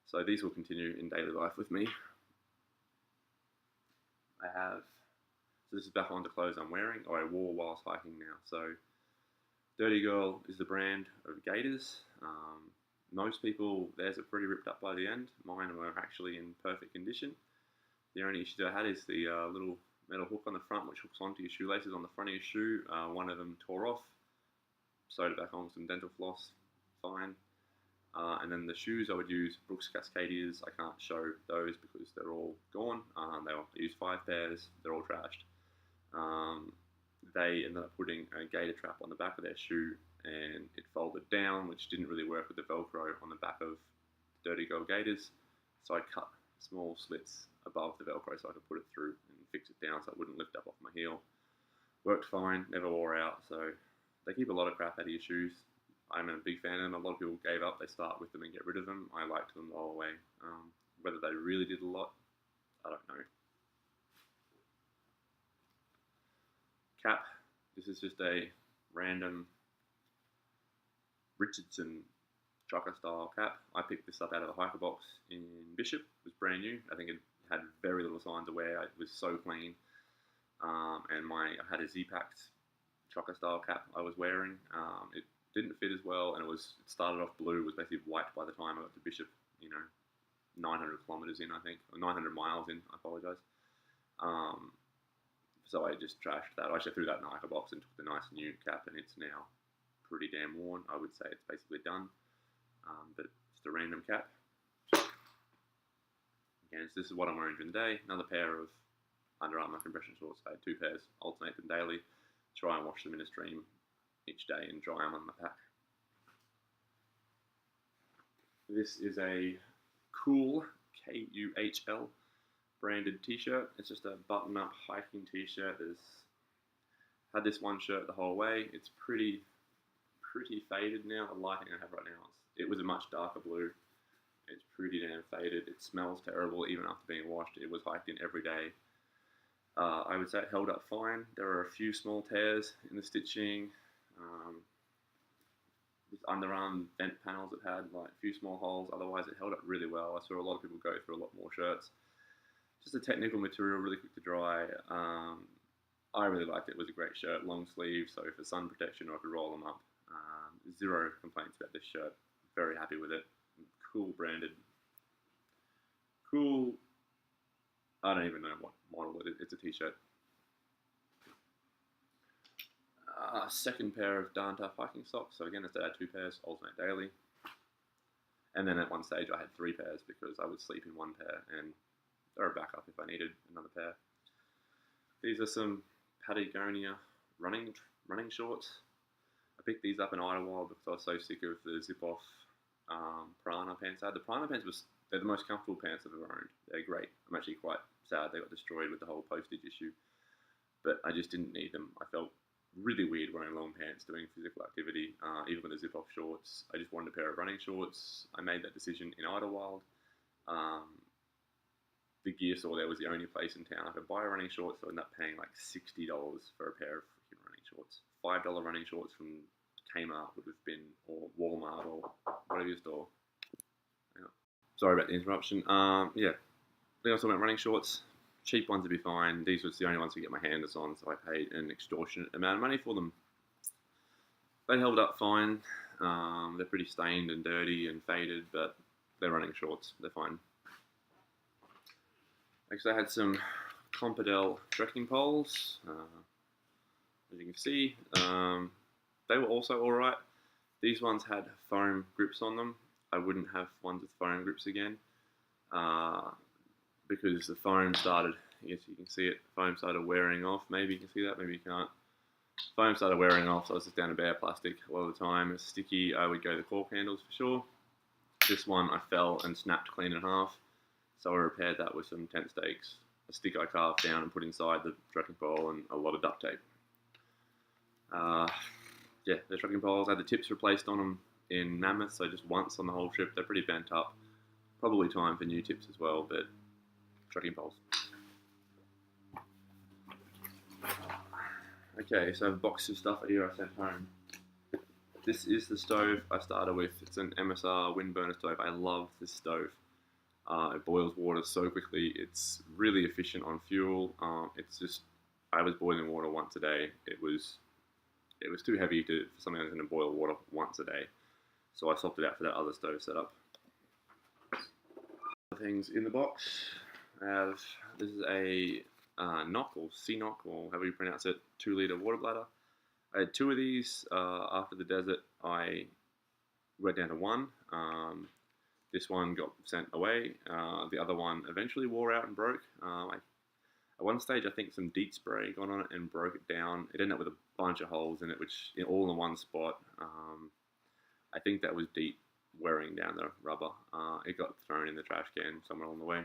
So these will continue in daily life with me. So this is back onto clothes I'm wearing, or I wore whilst hiking now. So Dirty Girl is the brand of gaiters. Most people, theirs are pretty ripped up by the end. Mine were actually in perfect condition. The only issue I had is the little metal hook on the front, which hooks onto your shoelaces on the front of your shoe. One of them tore off. Sewed it back on with some dental floss. Fine. And then the shoes I would use, Brooks Cascadias. I can't show those because they're all gone. I used 5 pairs. They're all trashed. They ended up putting a gaiter trap on the back of their shoe, and it folded down, which didn't really work with the Velcro on the back of Dirty Girl gaiters. So I cut small slits above the Velcro so I could put it through and fix it down so it wouldn't lift up off my heel. Worked fine, never wore out. So they keep a lot of crap out of your shoes. I'm a big fan of them. A lot of people gave up. They start with them and get rid of them. I liked them the whole way. Whether they really did a lot, I don't know. Cap. This is just a random Richardson trucker style cap. I picked this up out of a hiker box in Bishop. It was brand new. I think it had very little signs of wear. It was so clean. And I had a Z-Packed trucker style cap I was wearing. It didn't fit as well, and it started off blue, was basically white by the time I got to Bishop, 900 kilometers in, I think, or 900 miles in, I apologize. So I just trashed that. I actually threw that in a hiker box and took the nice new cap, and it's now pretty damn worn. I would say it's basically done, but just a random cap. Again, so this is what I'm wearing during the day. Another pair of Under Armour compression shorts. I had 2 pairs, alternate them daily. Try and wash them in a stream each day and dry them on the pack. This is a Cool, Kuhl, branded t-shirt. It's just a button-up hiking t-shirt. Had this one shirt the whole way. It's pretty faded now. The lighting I have right now, it was a much darker blue. It's pretty damn faded. It smells terrible even after being washed. It was hiked in every day. I would say it held up fine. There are a few small tears in the stitching. This underarm vent panels it had, like a few small holes. Otherwise, it held up really well. I saw a lot of people go through a lot more shirts. Just a technical material, really quick to dry. I really liked it. It was a great shirt, long sleeve, so for sun protection or I could roll them up. Zero complaints about this shirt. Very happy with it. Cool branded. Cool. I don't even know what model it is. It's a t-shirt. Second pair of darn tough hiking socks. So again, instead I had 2 pairs, alternate daily. And then at one stage I had 3 pairs because I would sleep in one pair and throw a backup if I needed another pair. These are some Patagonia running shorts. I picked these up in Idlewild because I was so sick of the zip-off Prana pants I had. The Prana pants, they're the most comfortable pants I've ever owned. They're great. I'm actually quite sad they got destroyed with the whole postage issue. But I just didn't need them. I felt really weird wearing long pants doing physical activity, even with the zip-off shorts. I just wanted a pair of running shorts. I made that decision in Idlewild. The gear store there was the only place in town I could buy running shorts, so I ended up paying like $60 for a pair of freaking running shorts. $5 running shorts from Kmart would have been, or Walmart, or whatever your store. Yeah. Sorry about the interruption. Yeah, I also went running shorts. Cheap ones would be fine. These were the only ones to get my hands on, so I paid an extortionate amount of money for them. They held up fine. They're pretty stained and dirty and faded, but they're running shorts. They're fine. Next, I had some Compodel trekking poles. As you can see, they were also alright. These ones had foam grips on them. I wouldn't have ones with foam grips again. Because the foam started, I guess you can see it, foam started wearing off. Maybe you can see that, maybe you can't. Foam started wearing off, so I was just down to bare plastic a lot of the time. It's sticky, I would go the cork handles for sure. This one I fell and snapped clean in half, so I repaired that with some tent stakes, a stick I carved down and put inside the trekking pole, and a lot of duct tape. Yeah, the trekking poles. I had the tips replaced on them in Mammoth, so just once on the whole trip. They're pretty bent up. Probably time for new tips as well, but trekking poles. Okay, so I have a box of stuff here I sent home. This is the stove I started with. It's an MSR wind burner stove. I love this stove. It boils water so quickly. It's really efficient on fuel. It's just, I was boiling water once a day. It was too heavy for something that's going to boil water once a day. So I swapped it out for that other stove setup. Things in the box. This is a knock or C-knock or however you pronounce it, 2-litre water bladder. I had 2 of these. After the desert, I went down to 1. This one got sent away. The other one eventually wore out and broke. At one stage, I think some DEET spray got on it and broke it down. It ended up with a bunch of holes in it, which all in one spot. I think that was DEET wearing down the rubber. It got thrown in the trash can somewhere along the way.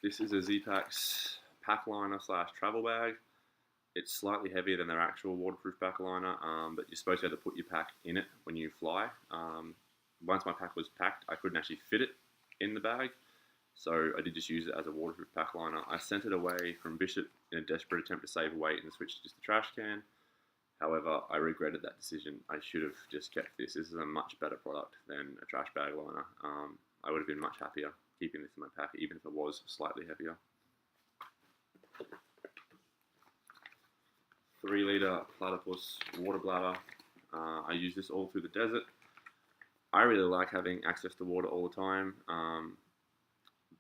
This is a Z-Packs pack liner / travel bag. It's slightly heavier than their actual waterproof pack liner, but you're supposed to have to put your pack in it when you fly. Once my pack was packed, I couldn't actually fit it in the bag, so I did just use it as a waterproof pack liner. I sent it away from Bishop in a desperate attempt to save weight and switched to just a trash can. However, I regretted that decision. I should have just kept this. This is a much better product than a trash bag liner. I would have been much happier keeping this in my pack, even if it was slightly heavier. 3-litre platypus water bladder. I use this all through the desert. I really like having access to water all the time,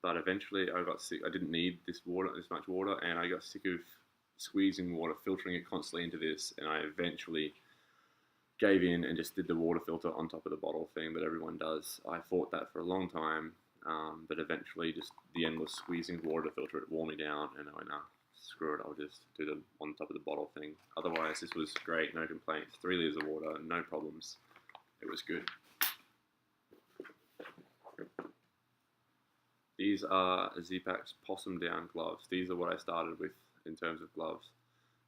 but eventually I got sick. I didn't need this much water, and I got sick of squeezing water, filtering it constantly into this, and I eventually gave in and just did the water filter on top of the bottle thing that everyone does. I fought that for a long time, but eventually just the endless squeezing water to filter it wore me down, and I went, nah, screw it, I'll just do the on top of the bottle thing. Otherwise, this was great, no complaints. 3 litres of water, no problems. It was good. These are Z-Packs Possum Down gloves. These are what I started with in terms of gloves.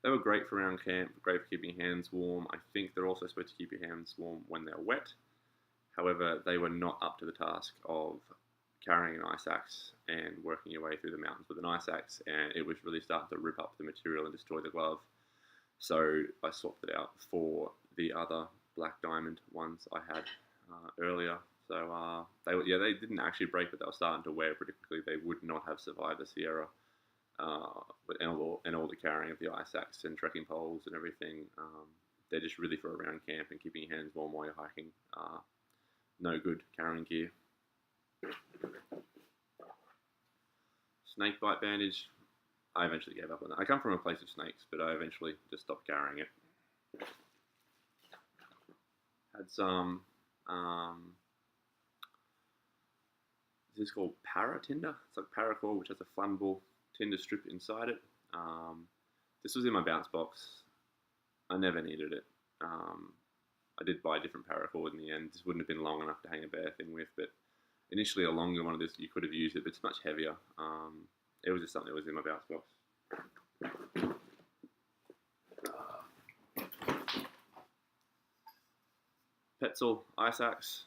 They were great for around camp, great for keeping your hands warm. I think they're also supposed to keep your hands warm when they're wet. However, they were not up to the task of carrying an ice axe and working your way through the mountains with an ice axe, and it was really starting to rip up the material and destroy the glove. So I swapped it out for the other Black Diamond ones I had earlier. So they didn't actually break, but they were starting to wear pretty quickly. They would not have survived the Sierra and all the carrying of the ice axe and trekking poles and everything. They're just really for around camp and keeping your hands warm while you're hiking. No good carrying gear. Snake bite bandage. I eventually gave up on that. I come from a place of snakes, but I eventually just stopped carrying it. Had some. This is called para tinder. It's like paracord, which has a flammable tinder strip inside it. This was in my bounce box. I never needed it. I did buy a different paracord in the end. This wouldn't have been long enough to hang a bear thing with, but initially a longer one of this, you could have used it, but it's much heavier. It was just something that was in my bounce box. Petzl ice axe.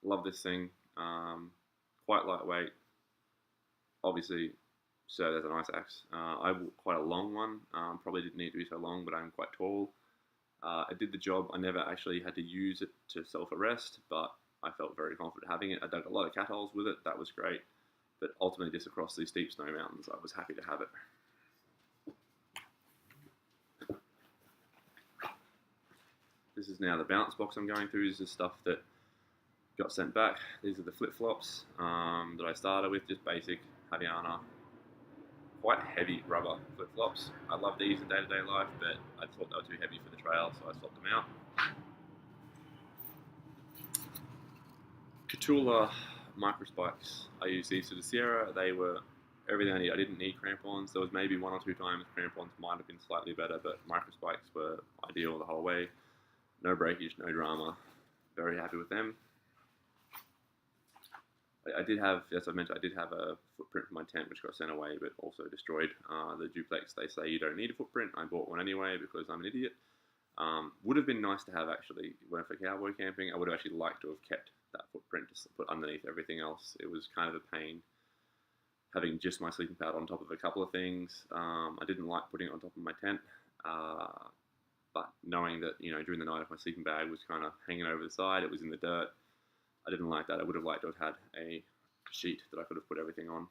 Love this thing. Quite lightweight. Obviously, so there's an ice axe. I bought quite a long one. Probably didn't need to be so long, but I'm quite tall. It did the job. I never actually had to use it to self-arrest, but I felt very confident having it. I dug a lot of cat holes with it. That was great. But ultimately, just across these steep snow mountains, I was happy to have it. This is now the bounce box I'm going through. This is stuff that got sent back. These are the flip-flops that I started with, just basic Haviana, quite heavy rubber flip-flops. I love these in day-to-day life, but I thought they were too heavy for the trail, so I swapped them out. Catula micro spikes. I used these for the Sierra. They were everything I needed. I didn't need crampons. There was maybe 1 or 2 times crampons might have been slightly better, but micro spikes were ideal the whole way. No breakage, no drama. Very happy with them. I did have, as I mentioned, I did have a footprint for my tent which got sent away but also destroyed. The duplex, they say you don't need a footprint. I bought one anyway because I'm an idiot. Would have been nice to have actually, when for cowboy camping, I would have actually liked to have kept that footprint to put underneath everything else. It was kind of a pain having just my sleeping pad on top of a couple of things. I didn't like putting it on top of my tent, but knowing that, you know, during the night if my sleeping bag was kind of hanging over the side, it was in the dirt, I didn't like that. I would have liked to have had a sheet that I could have put everything on.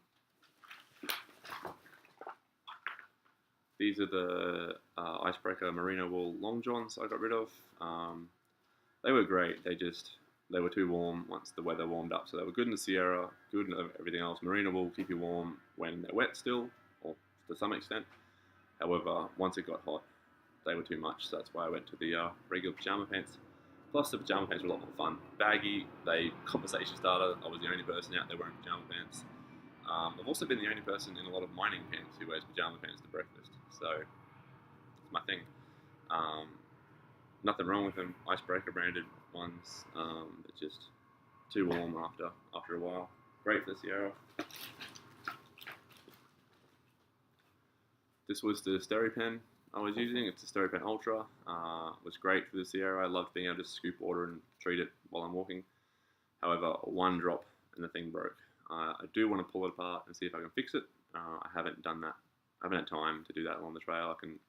These are the Icebreaker Merino Wool Long Johns I got rid of. They were great. They were too warm once the weather warmed up. So they were good in the Sierra, good in everything else. Merino wool keep you warm when they're wet still, or to some extent. However, once it got hot, they were too much. So that's why I went to the regular pajama pants. Plus, the pajama pants were a lot more fun. Baggy, conversation starter. I was the only person out there wearing pajama pants. I've also been the only person in a lot of mining camps who wears pajama pants to breakfast. So it's my thing. Nothing wrong with them. Icebreaker branded ones. It's just too warm after a while. Great for the Sierra. This was the SteriPen I was using. It's a SteriPen Ultra. It was great for the Sierra. I loved being able to scoop water and treat it while I'm walking. However, one drop and the thing broke. I do want to pull it apart and see if I can fix it. I haven't done that. I haven't had time to do that along the trail. I can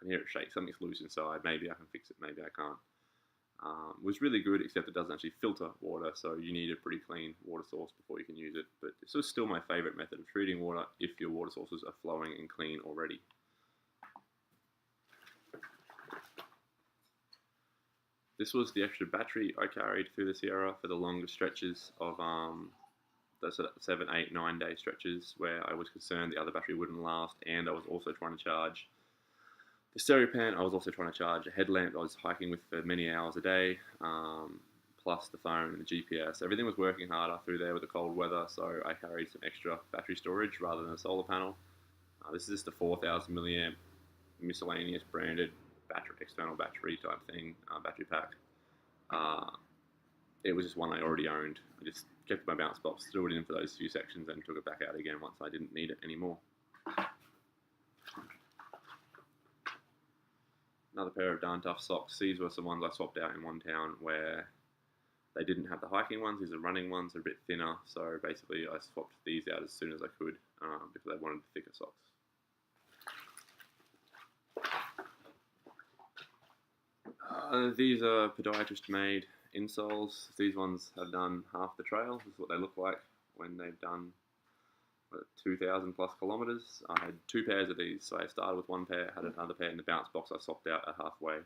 hear it shake. Something's loose inside. Maybe I can fix it. Maybe I can't. It was really good, except it doesn't actually filter water, so you need a pretty clean water source before you can use it. But this was still my favourite method of treating water if your water sources are flowing and clean already. This was the extra battery I carried through the Sierra for the longer stretches of the 7, 8, 9 day stretches where I was concerned the other battery wouldn't last, and I was also trying to charge the SteriPen. I was also trying to charge a headlamp I was hiking with for many hours a day, plus the phone and the GPS. Everything was working harder through there with the cold weather, so I carried some extra battery storage rather than a solar panel. This is just a 4,000 milliamp miscellaneous branded battery, external battery type thing, battery pack. It was just one I already owned. I just kept my bounce box, threw it in for those few sections, and took it back out again once I didn't need it anymore. Another pair of darn tough socks. These were some ones I swapped out in one town where they didn't have the hiking ones. These are running ones, they're a bit thinner. So basically I swapped these out as soon as I could because I wanted thicker socks. These are podiatrist made insoles. These ones have done half the trail. This is what they look like when they've done 2,000 plus kilometers. I had 2 pairs of these, so I started with one pair, had another pair in the bounce box I swapped out at halfway.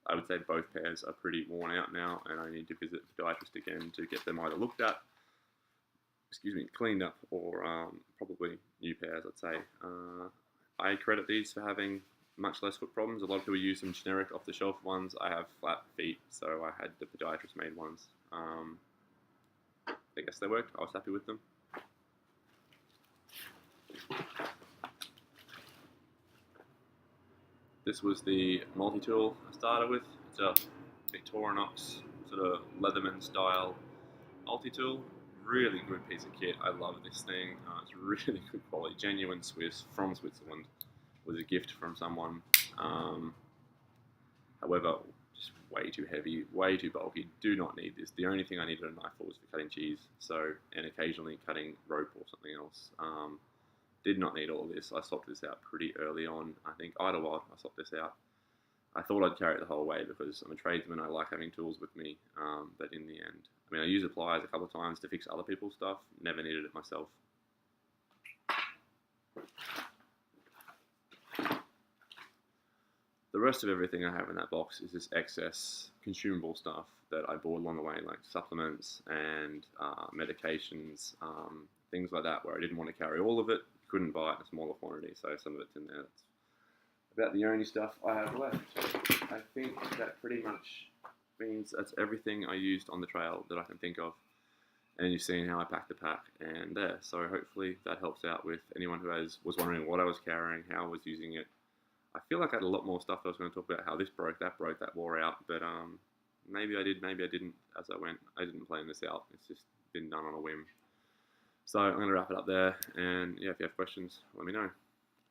I would say both pairs are pretty worn out now, and I need to visit the podiatrist again to get them either looked at, cleaned up, or probably new pairs, I'd say. I credit these for having much less foot problems. A lot of people use some generic off-the-shelf ones. I have flat feet, so I had the podiatrist made ones. I guess they worked. I was happy with them. This was the multi-tool I started with. It's a Victorinox sort of Leatherman style multi-tool. Really good piece of kit. I love this thing. It's really good quality. Genuine Swiss from Switzerland. It was a gift from someone. However, just way too heavy, way too bulky. Do not need this. The only thing I needed a knife for was for cutting cheese. And occasionally cutting rope or something else. Did not need all of this. I swapped this out pretty early on. I think Idlewild, I swapped this out. I thought I'd carry it the whole way because I'm a tradesman. I like having tools with me. But in the end, I used pliers a couple of times to fix other people's stuff. Never needed it myself. The rest of everything I have in that box is this excess consumable stuff that I bought along the way, like supplements and medications, things like that, where I didn't want to carry all of it. Couldn't buy it in a smaller quantity, so some of it's in there. That's about the only stuff I have left. I think that pretty much means that's everything I used on the trail that I can think of. And you've seen how I packed the pack and there. So hopefully that helps out with anyone who was wondering what I was carrying, how I was using it. I feel like I had a lot more stuff I was going to talk about, how this broke, that wore out. But maybe I did, maybe I didn't as I went. I didn't plan this out. It's just been done on a whim. So I'm going to wrap it up there, and yeah, if you have questions, let me know.